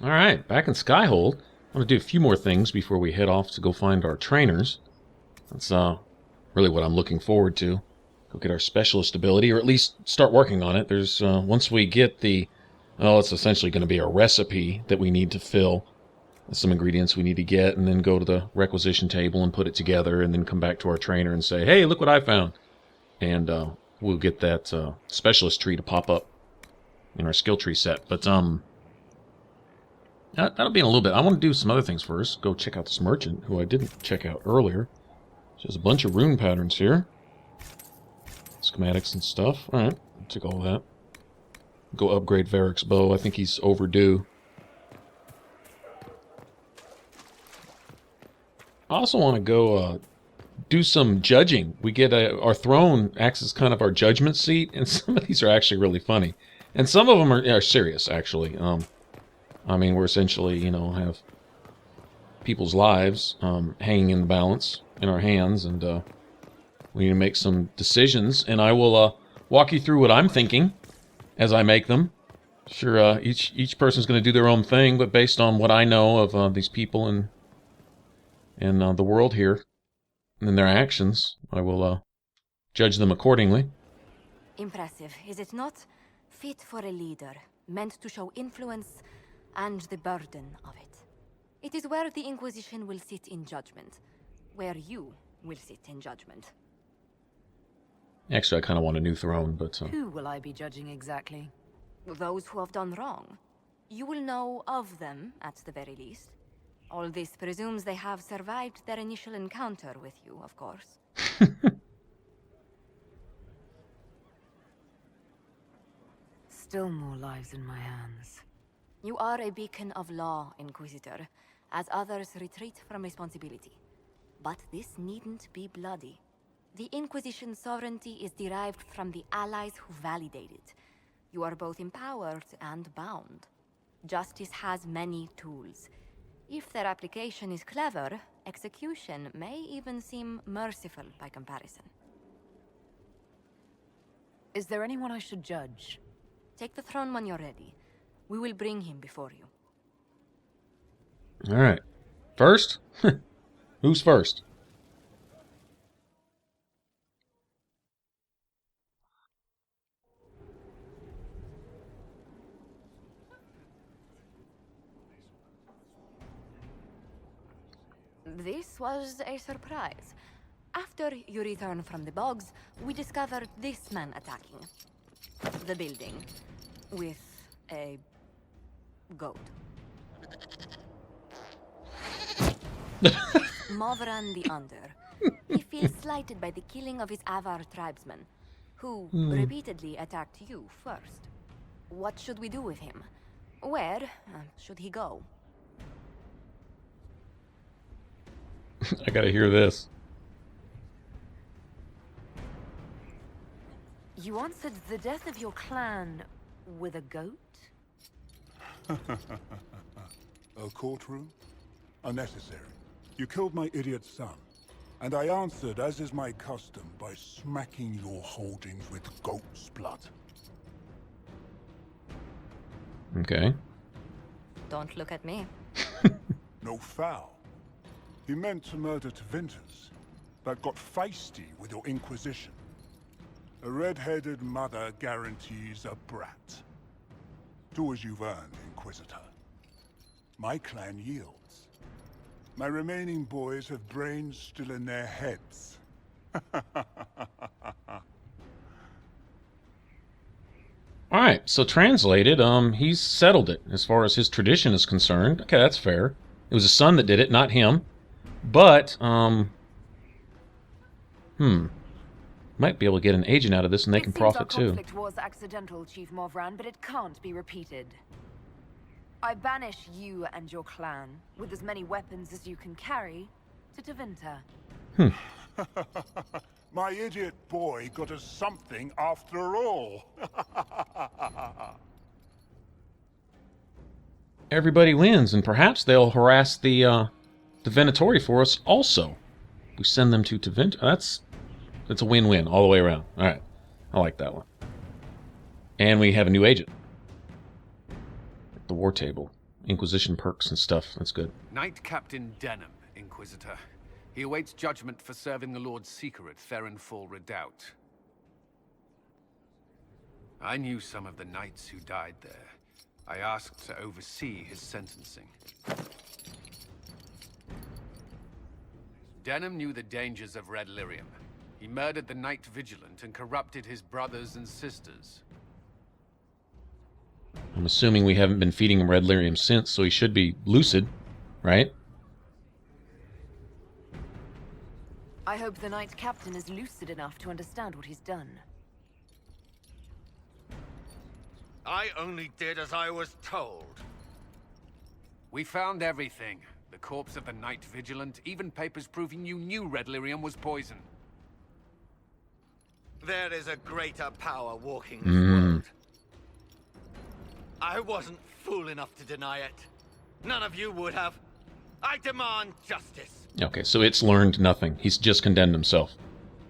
Alright, back in Skyhold. I want to do a few more things before we head off to go find our trainers. That's really what I'm looking forward to. Go get our specialist ability, or at least start working on it. There's once we get the... Well, it's essentially going to be a recipe that we need to fill. Some ingredients we need to get, and then go to the requisition table and put it together, and then come back to our trainer and say, hey, look what I found. And we'll get that specialist tree to pop up in our skill tree set. But that'll be in a little bit. I want to do some other things first. Go check out this merchant, who I didn't check out earlier. There's a bunch of rune patterns here. Schematics and stuff. Alright, I'll take all of that. Go upgrade Varric's bow. I think he's overdue. I also want to go do some judging. We get our throne acts as kind of our judgment seat, and some of these are actually really funny. And some of them are serious, actually. I mean, we're essentially, you know, have people's lives hanging in the balance in our hands, and we need to make some decisions. And I will walk you through what I'm thinking as I make them. Sure, each person's going to do their own thing, but based on what I know of these people and the world here, and their actions, I will judge them accordingly. Impressive, is it not? Fit for a leader, meant to show influence and the burden of it. It is where the Inquisition will sit in judgment, where you will sit in judgment. Actually, I kind of want a new throne, but... Who will I be judging exactly? Those who have done wrong. You will know of them, at the very least. All this presumes they have survived their initial encounter with you, of course. Still more lives in my hands. You are a beacon of law, Inquisitor, as others retreat from responsibility. But this needn't be bloody. The Inquisition's sovereignty is derived from the allies who validate it. You are both empowered and bound. Justice has many tools. If their application is clever, execution may even seem merciful by comparison. Is there anyone I should judge? Take the throne when you're ready. We will bring him before you. Alright. First? Who's first? This was a surprise. After you return from the bogs, we discovered this man attacking the building with a goat. Movran the Under. He feels slighted by the killing of his Avar tribesmen, who repeatedly attacked you first. What should we do with him? Where should he go? I gotta hear this. You answered the death of your clan with a goat? A courtroom? Unnecessary. You killed my idiot son, and I answered, as is my custom, by smacking your holdings with goat's blood. Okay. Don't look at me. No foul. He meant to murder Tevinters, but got feisty with your Inquisition. A red-headed mother guarantees a brat. Do as you've earned, Inquisitor. My clan yields. My remaining boys have brains still in their heads. Alright, so translated, he's settled it as far as his tradition is concerned. Okay, that's fair. It was his son that did it, not him. But, might be able to get an agent out of this and they can profit too. It seems our conflict was accidental, Chief Movran, but it can't be repeated. I banish you and your clan, with as many weapons as you can carry, to Tevinter. My idiot boy got us something after all. Everybody wins, and perhaps they'll harass the Venatori for us also. We send them to Tevinter. That's a win-win all the way around. Alright, I like that one. And we have a new agent. At the war table. Inquisition perks and stuff. That's good. Knight Captain Denham, Inquisitor. He awaits judgment for serving the Lord's Seeker at Therenfall Redoubt. I knew some of the knights who died there. I asked to oversee his sentencing. Denham knew the dangers of Red Lyrium. He murdered the Knight Vigilant and corrupted his brothers and sisters. I'm assuming we haven't been feeding him Red Lyrium since, so he should be lucid, right? I hope the Knight Captain is lucid enough to understand what he's done. I only did as I was told. We found everything. The corpse of the Knight Vigilant, even papers proving you knew Red Lyrium was poison. There is a greater power walking this world. I wasn't fool enough to deny it. None of you would have. I demand justice. Okay, so it's learned nothing. He's just condemned himself.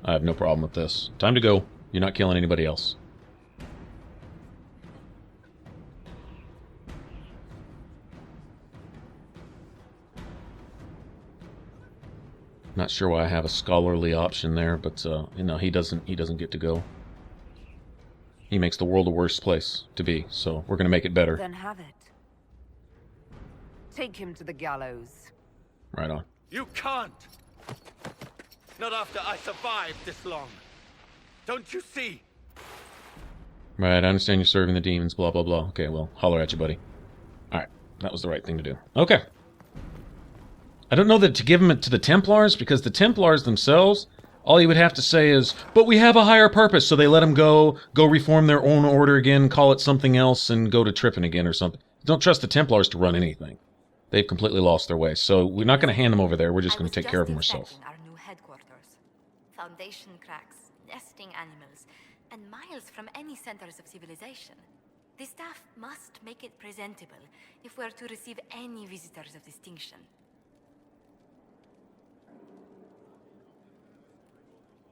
I have no problem with this. Time to go. You're not killing anybody else. Not sure why I have a scholarly option there, but you know, he doesn't get to go. He makes the world a worse place to be, so we're gonna make it better. Then have it. Take him to the gallows. Right on. You can't. Not after I survived this long. Don't you see? Right, I understand you're serving the demons, blah blah blah. Okay, well, holler at you, buddy. Alright, that was the right thing to do. Okay. I don't know that to give him to the Templars, because the Templars themselves, all you would have to say is, but we have a higher purpose, so they let him go reform their own order again, call it something else, and go to tripping again or something. Don't trust the Templars to run anything. They've completely lost their way, so we're not going to hand them over there, we're just going to take care of them ourselves. Our new headquarters. Foundation cracks, nesting animals, and miles from any centers of civilization. The staff must make it presentable if we're to receive any visitors of distinction.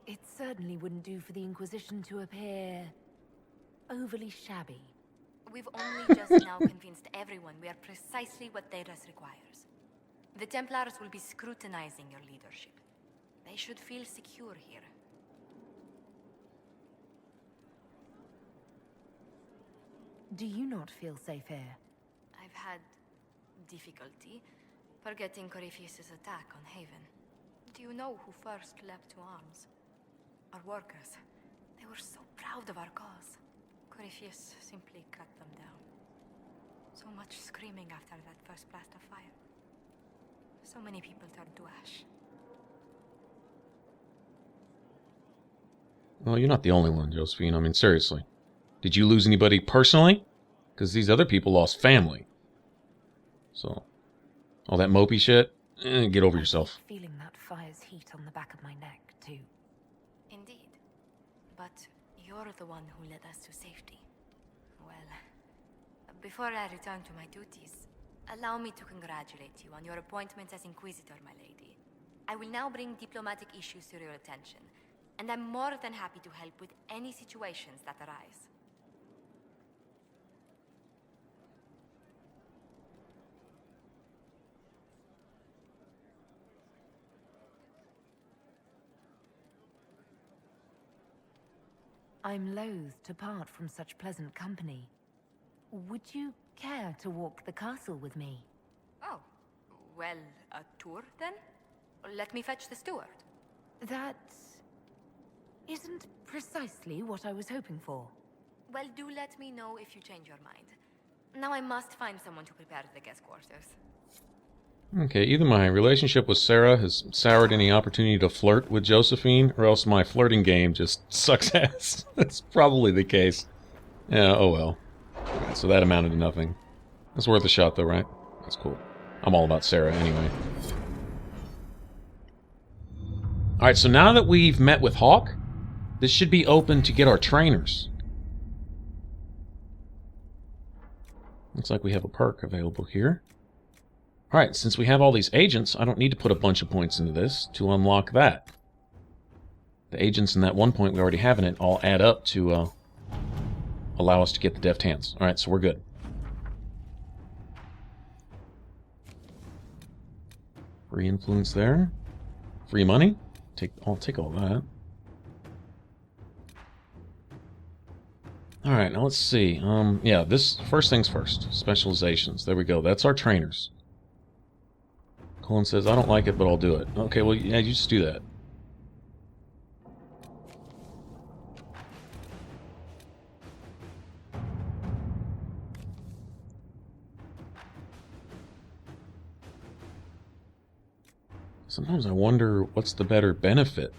It certainly wouldn't do for the Inquisition to appear overly shabby. We've only just now convinced everyone we are precisely what Thedas requires. The Templars will be scrutinizing your leadership. They should feel secure here. Do you not feel safe here? I've had difficulty forgetting Corypheus' attack on Haven. Do you know who first leapt to arms? Our workers. They were so proud of our cause. Corypheus simply cut them down. So much screaming after that first blast of fire. So many people turned to ash. Well, you're not the only one, Josephine. I mean, seriously. Did you lose anybody personally? Because these other people lost family. So, all that mopey shit, get over yourself. Feeling that fire's heat on the back of my neck, too. Indeed. But you're the one who led us to safety. Well, before I return to my duties, allow me to congratulate you on your appointment as Inquisitor, my lady. I will now bring diplomatic issues to your attention, and I'm more than happy to help with any situations that arise. I'm loath to part from such pleasant company. Would you care to walk the castle with me? Oh, well, a tour then? Let me fetch the steward. That isn't precisely what I was hoping for. Well, do let me know if you change your mind. Now I must find someone to prepare the guest quarters. Okay, either my relationship with Sarah has soured any opportunity to flirt with Josephine, or else my flirting game just sucks ass. That's probably the case. Yeah, oh well. Right, so that amounted to nothing. That's worth a shot though, right? That's cool. I'm all about Sarah anyway. Alright, so now that we've met with Hawk, this should be open to get our trainers. Looks like we have a perk available here. Alright, since we have all these agents, I don't need to put a bunch of points into this to unlock that. The agents and that 1 point we already have in it all add up to allow us to get the deft hands. Alright, so we're good. Free influence there. Free money. I'll take all that. All right, now let's see. Yeah, this first things first. Specializations. There we go. That's our trainers. Colin says, I don't like it, but I'll do it. Okay, well, yeah, you just do that. Sometimes I wonder what's the better benefit.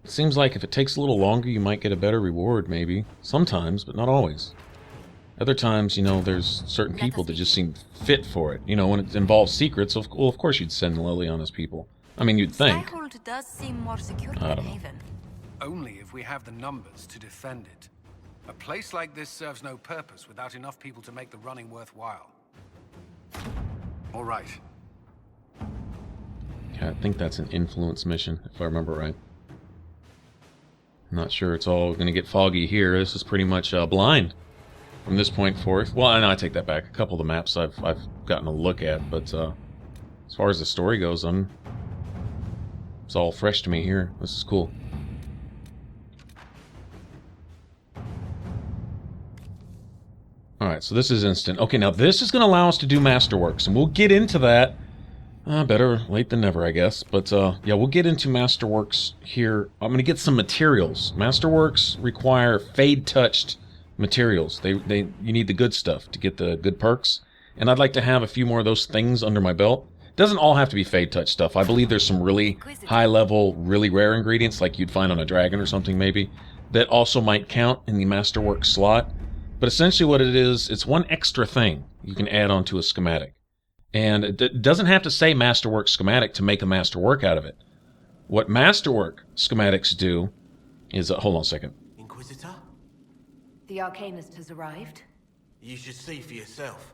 It seems like if it takes a little longer, you might get a better reward, maybe. Sometimes, but not always. Other times, you know, there's certain people that just seem fit for it. You know, when it involves secrets, of course you'd send Liliana's people. I mean, you'd think. Skyhold does seem more secure I than don't know. Haven. Only if we have the numbers to defend it. A place like this serves no purpose without enough people to make the running worthwhile. All right. Yeah, I think that's an influence mission, if I remember right. I'm not sure it's all going to get foggy here. This is pretty much blind from this point forth. Well, I know I take that back. A couple of the maps I've gotten a look at, but as far as the story goes, it's all fresh to me here. This is cool. Alright, so this is instant. Okay, now this is going to allow us to do Masterworks, and we'll get into that. Better late than never, I guess. But, yeah, we'll get into Masterworks here. I'm going to get some materials. Masterworks require fade-touched materials. You need the good stuff to get the good perks. And I'd like to have a few more of those things under my belt. It doesn't all have to be fade-touch stuff. I believe there's some really high-level, really rare ingredients, like you'd find on a dragon or something, maybe, that also might count in the Masterworks slot. But essentially what it is, it's one extra thing you can add onto a schematic. And it doesn't have to say Masterwork schematic to make a Masterwork out of it. What Masterwork schematics do is... hold on a second. Inquisitor? The Arcanist has arrived. You should see for yourself.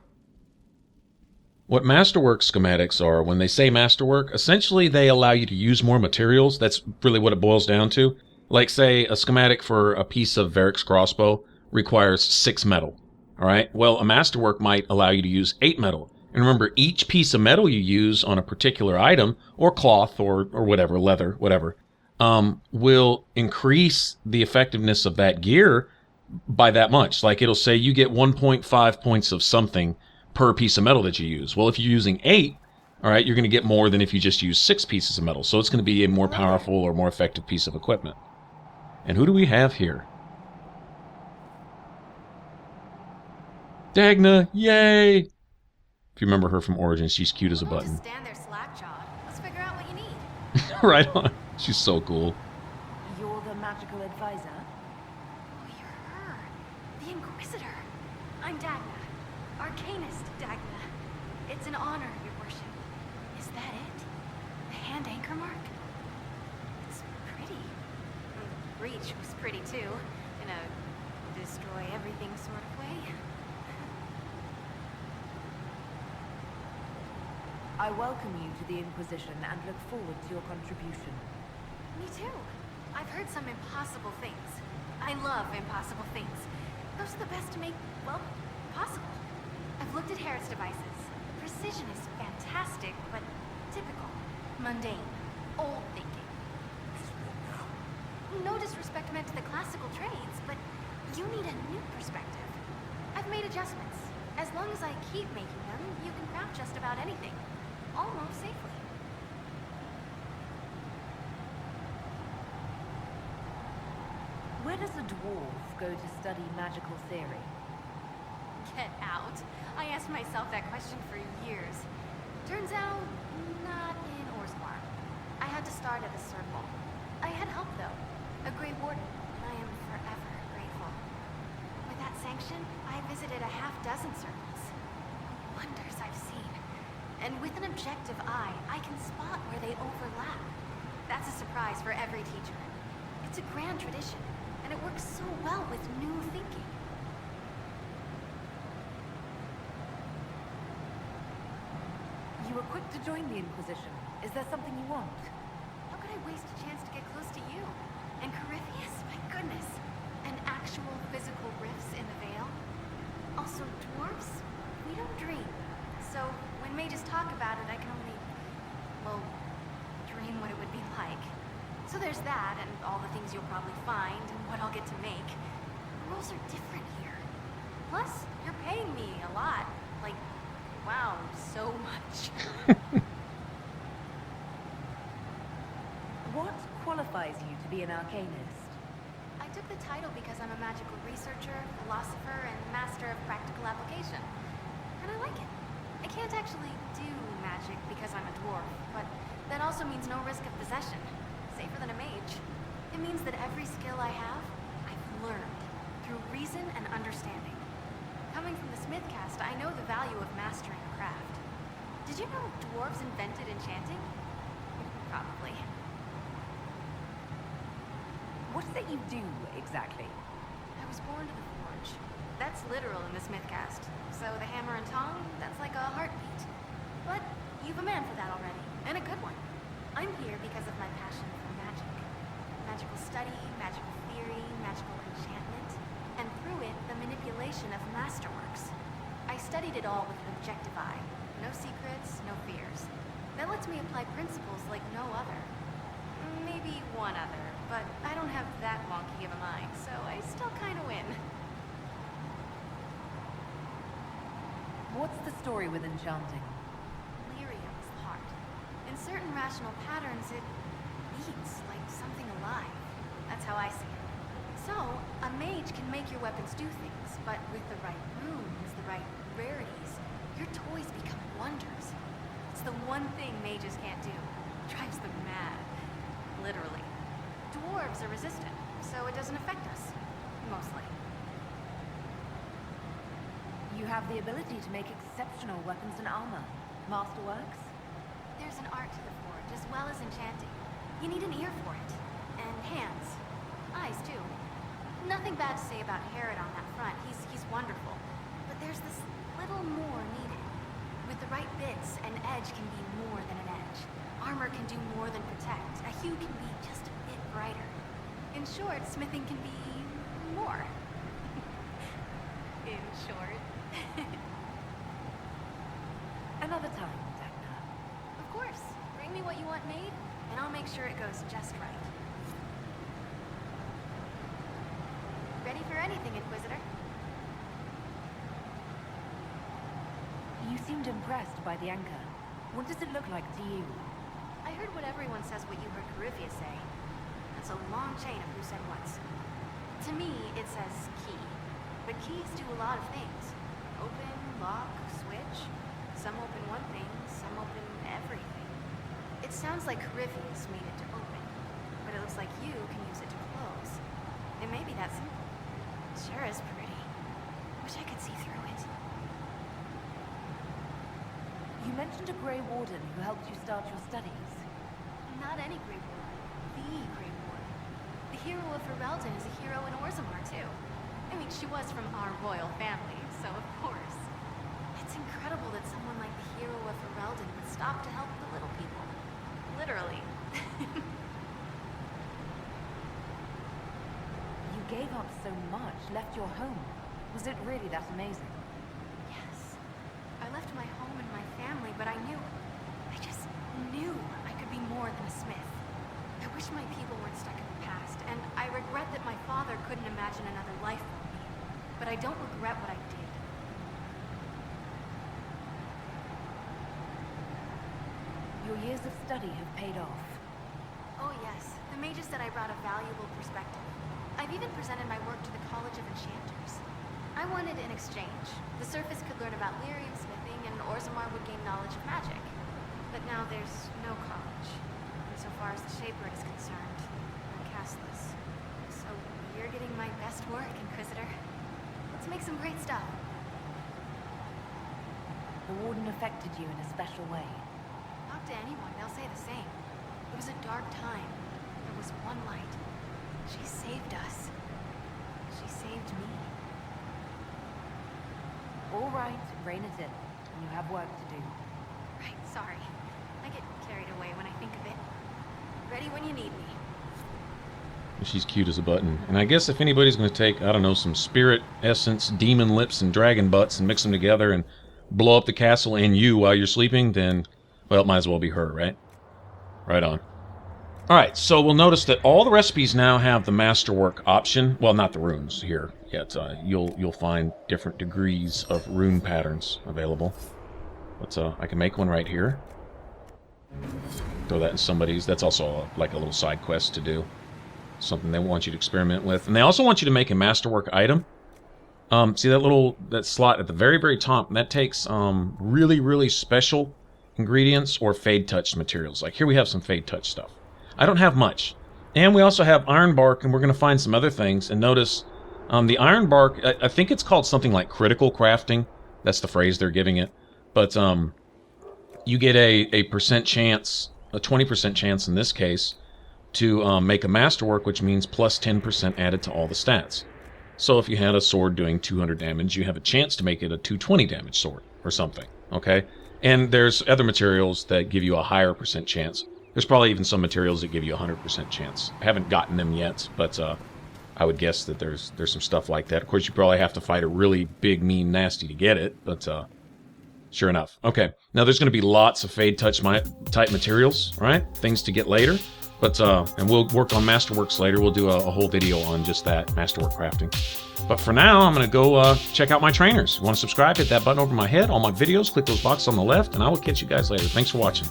What Masterwork schematics are, when they say Masterwork, essentially they allow you to use more materials. That's really what it boils down to. Like, say, a schematic for a piece of Varric's crossbow requires 6 metal. Alright? Well, a Masterwork might allow you to use 8 metal. And remember, each piece of metal you use on a particular item, or cloth, or whatever, leather, whatever, will increase the effectiveness of that gear by that much. Like, it'll say you get 1.5 points of something per piece of metal that you use. Well, if you're using 8, all right, you're going to get more than if you just use 6 pieces of metal. So it's going to be a more powerful or more effective piece of equipment. And who do we have here? Dagna, yay! If you remember her from Origins, she's cute as a button. Just stand there slack-jawed. Let's figure out what you need. Right on. She's so cool. You're the magical advisor? Oh, you're her. The Inquisitor. I'm Dagna. Arcanist Dagna. It's an honor, your worship. Is that it? The hand anchor mark? It's pretty. The breach was pretty too. In a destroy everything sort of way. I welcome you to the Inquisition and look forward to your contribution. Me too. I've heard some impossible things. I love impossible things. Those are the best to make, well, possible. I've looked at Herod's devices. Precision is fantastic, but typical. Mundane. Old thinking. No disrespect meant to the classical trades, but you need a new perspective. I've made adjustments. As long as I keep making them, you can craft just about anything. Almost safely. Where does a dwarf go to study magical theory? Get out. I asked myself that question for years. Turns out, not in Orswar. I had to start at the circle. I had help, though. A Grey Warden, and I am forever grateful. With that sanction, I visited a half-dozen circles. Wonders I've seen. And with an objective eye, I can spot where they overlap. That's a surprise for every teacher. It's a grand tradition, and it works so well with new thinking. You were quick to join the Inquisition. Is there something you want? How could I waste a chance to get close to you? And Corypheus, my goodness. And actual physical rifts in the Vale. Also, dwarves? We don't dream. So, when mages talk about it, I can only that, and all the things you'll probably find, and what I'll get to make. The rules are different here. Plus, you're paying me a lot. Like, wow, so much. What qualifies you to be an Arcanist? I took the title because I'm a magical researcher, philosopher, and master of practical application. And I like it. I can't actually do magic because I'm a dwarf, but that also means no risk of possession. Safer than a mage. It means that every skill I have, I've learned through reason and understanding. Coming from the Smith caste, I know the value of mastering a craft. Did you know dwarves invented enchanting? Probably. What is it you do, exactly? I was born to the forge. That's literal in the Smith caste. So the hammer and tong, that's like a heartbeat. But you've a man for that already, and a good one. I'm here because of my passion for magic. Magical study, magical theory, magical enchantment, and through it, the manipulation of masterworks. I studied it all with an objective eye. No secrets, no fears. That lets me apply principles like no other. Maybe one other, but I don't have that wonky of a mind, so I still kind of win. What's the story with enchanting? Lyrium is the heart. In certain rational patterns, it beats like something alive. That's how I see it. So, a mage can make your weapons do things, but with the right runes, the right rarities, your toys become wonders. It's the one thing mages can't do. Drives them mad. Literally. Dwarves are resistant, so it doesn't affect us. Mostly. You have the ability to make exceptional weapons and armor. Masterworks? There's an art to the forge, as well as enchanting. You need an ear for it. And hands. Eyes, too. Nothing bad to say about Herod on that front. He's wonderful. But there's this little more needed. With the right bits, an edge can be more than an edge. Armor can do more than protect. A hue can be just a bit brighter. In short, smithing can be more. In short. Another time, Dagna. Of course. Bring me what you want made, and I'll make sure it goes just right. Ready for anything, Inquisitor? You seemed impressed by the anchor. What does it look like to you? I heard what everyone says what you heard Carifia say. That's a long chain of who said what's. To me, it says key. But keys do a lot of things. Open, lock, switch. Some open one thing, some open everything. It sounds like Carifia's made it to open, but it looks like you can use it to close. It may be that simple. It sure is pretty. Wish I could see through it. You mentioned a Grey Warden who helped you start your studies. Not any Grey Warden. The Grey Warden. The hero of Ferelden is a hero in Orzammar, too. I mean, she was from our royal family, so of course. It's incredible that someone like the hero of Ferelden would stop to help the little people. Literally. You gave up so much, left your home. Was it really that amazing? Yes. I left my home and my family, but I just knew I could be more than a smith. I wish my people weren't stuck in the past, and I regret that my father couldn't imagine another life for me. But I don't regret what I did. Your years of study have paid off. Oh yes, the mages said I brought a valuable perspective. I've even presented my work to the College of Enchanters. I wanted an exchange. The surface could learn about lyrium smithing, and Orzammar would gain knowledge of magic. But now there's no college. And so far as the Shaper is concerned, I'm casteless. So you're getting my best work, Inquisitor. Let's make some great stuff. The Warden affected you in a special way. Talk to anyone, they'll say the same. It was a dark time. There was one light. She saved us. She saved me. All right, rein it in. You have work to do. Right, sorry. I get carried away when I think of it. Ready when you need me. She's cute as a button. And I guess if anybody's going to take, I don't know, some spirit essence, demon lips, and dragon butts and mix them together and blow up the castle and you while you're sleeping, then, well, it might as well be her, right? Right on. All right, so we'll notice that all the recipes now have the masterwork option. Well, not the runes here yet. You'll find different degrees of rune patterns available. But I can make one right here. Throw that in somebody's. That's also like a little side quest to do. Something they want you to experiment with. And they also want you to make a masterwork item. See that slot at the very, very top? That takes really, really special ingredients or fade touch materials. Like here we have some fade touch stuff. I don't have much. And we also have iron bark, and we're going to find some other things. And notice the iron bark, I think it's called something like critical crafting. That's the phrase they're giving it. But you get a percent chance, a 20% chance in this case, to make a masterwork, which means plus 10% added to all the stats. So if you had a sword doing 200 damage, you have a chance to make it a 220 damage sword or something, okay? And there's other materials that give you a higher percent chance. There's probably even some materials that give you a 100% chance. I haven't gotten them yet, but I would guess that there's some stuff like that. Of course, you probably have to fight a really big, mean, nasty to get it, but sure enough. Okay, now there's going to be lots of fade touch type materials, right? Things to get later. But, and we'll work on Masterworks later. We'll do a whole video on just that, Masterwork crafting. But for now, I'm going to go check out my trainers. If you want to subscribe, hit that button over my head. All my videos, click those boxes on the left, and I will catch you guys later. Thanks for watching.